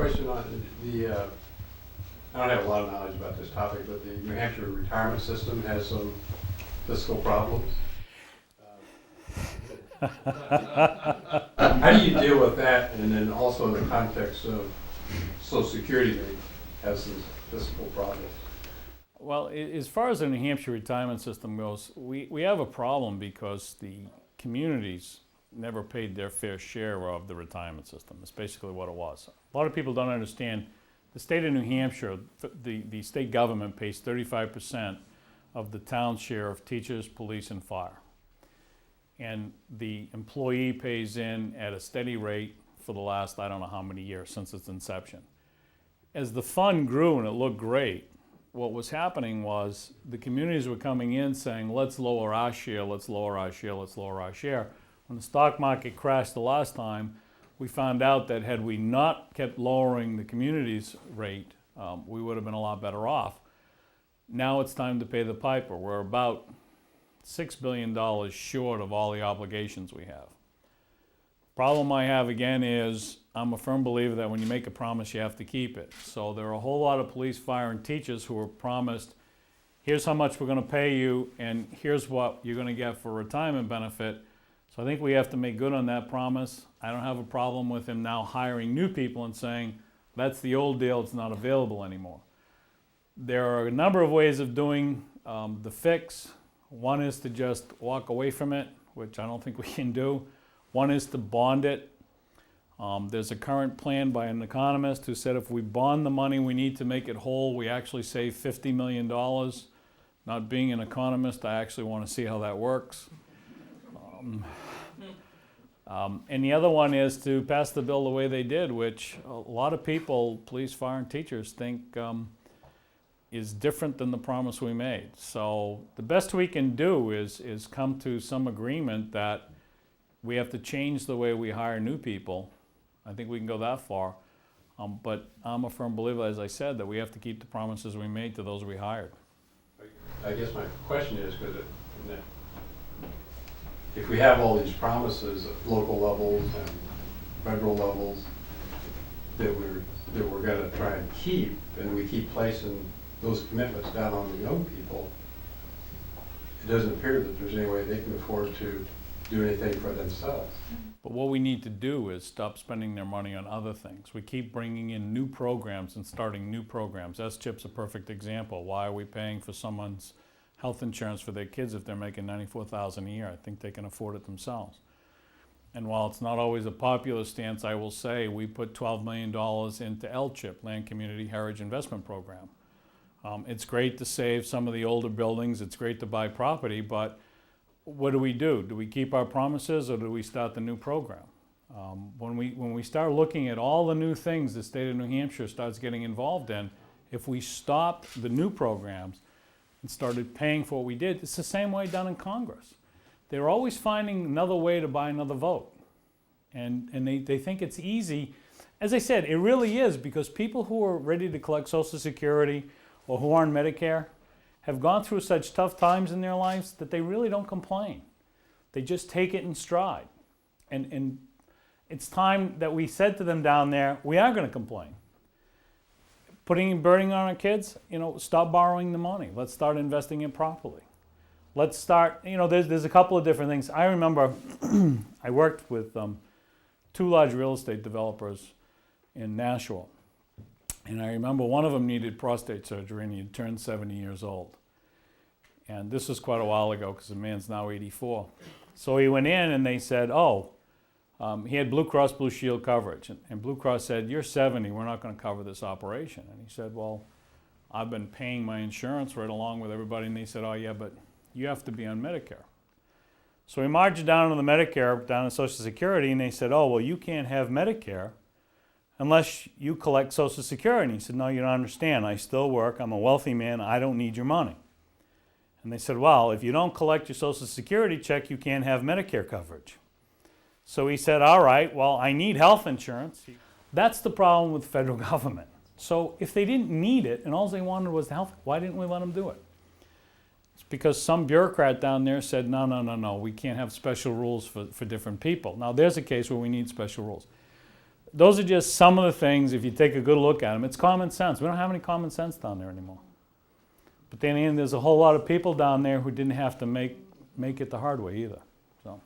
question on I don't have a lot of knowledge about this topic, but the New Hampshire retirement system has some fiscal problems. How do you deal with that, and then also in the context of Social Security rate has some fiscal problems? Well, as far as the New Hampshire retirement system goes, we have a problem because the communities never paid their fair share of the retirement system. That's basically what it was. A lot of people don't understand the state of New Hampshire, the state government pays 35% of the town's share of teachers, police, and fire. And the employee pays in at a steady rate for the last, I don't know how many years, since its inception. As the fund grew and it looked great, what was happening was the communities were coming in saying, let's lower our share, let's lower our share, let's lower our share. When the stock market crashed the last time, we found out that had we not kept lowering the community's rate, we would have been a lot better off. Now it's time to pay the piper. We're about $6 billion short of all the obligations we have. Problem I have again is I'm a firm believer that when you make a promise, you have to keep it. So there are a whole lot of police, fire, and teachers who were promised, here's how much we're going to pay you, and here's what you're going to get for retirement benefit. So I think we have to make good on that promise. I don't have a problem with him now hiring new people and saying, that's the old deal, it's not available anymore. There are a number of ways of doing the fix. One is to just walk away from it, which I don't think we can do. One is to bond it. There's a current plan by an economist who said if we bond the money we need to make it whole, we actually save $50 million. Not being an economist, I actually want to see how that works. And the other one is to pass the bill the way they did, which a lot of people, police, fire, and teachers, think is different than the promise we made. So the best we can do is come to some agreement that we have to change the way we hire new people. I think we can go that far. But I'm a firm believer, as I said, that we have to keep the promises we made to those we hired. I guess my question is, because if we have all these promises at local levels and federal levels that we're going to try and keep, and we keep placing those commitments down on the young people, it doesn't appear that there's any way they can afford to do anything for themselves. But what we need to do is stop spending their money on other things. We keep bringing in new programs and starting new programs. S-CHIP's a perfect example. Why are we paying for someone's health insurance for their kids if they're making $94,000 a year? I think they can afford it themselves. And while it's not always a popular stance, I will say we put $12 million into L-CHIP, Land Community Heritage Investment Program. It's great to save some of the older buildings. It's great to buy property, but what do? Do we keep our promises, or do we start the new program? When we start looking at all the new things the state of New Hampshire starts getting involved in, if we stopped the new programs and started paying for what we did, it's the same way done in Congress. They're always finding another way to buy another vote. And they think it's easy. As I said, it really is, because people who are ready to collect Social Security or who are on Medicare have gone through such tough times in their lives that they really don't complain. They just take it in stride. And it's time that we said to them down there, we are going to complain. Burning on our kids, stop borrowing the money. Let's start investing it properly. Let's start, there's a couple of different things. I remember I worked with two large real estate developers in Nashua. And I remember one of them needed prostate surgery, and he had turned 70 years old. And this was quite a while ago, because the man's now 84. So he went in and they said, he had Blue Cross Blue Shield coverage. And Blue Cross said, you're 70, we're not going to cover this operation. And he said, well, I've been paying my insurance right along with everybody. And they said, oh yeah, but you have to be on Medicare. So he marched down to the Medicare, down to Social Security, and they said, oh, well, you can't have Medicare unless you collect Social Security. And he said, no, you don't understand. I still work. I'm a wealthy man. I don't need your money. And they said, well, if you don't collect your Social Security check, you can't have Medicare coverage. So he said, all right, well, I need health insurance. That's the problem with the federal government. So if they didn't need it and all they wanted was the health, why didn't we let them do it? It's because some bureaucrat down there said, no, we can't have special rules for different people. Now, there's a case where we need special rules. those are just some of the things, if you take a good look at them, it's common sense. We don't have any common sense down there anymore. But then again, there's a whole lot of people down there who didn't have to make it the hard way either, so.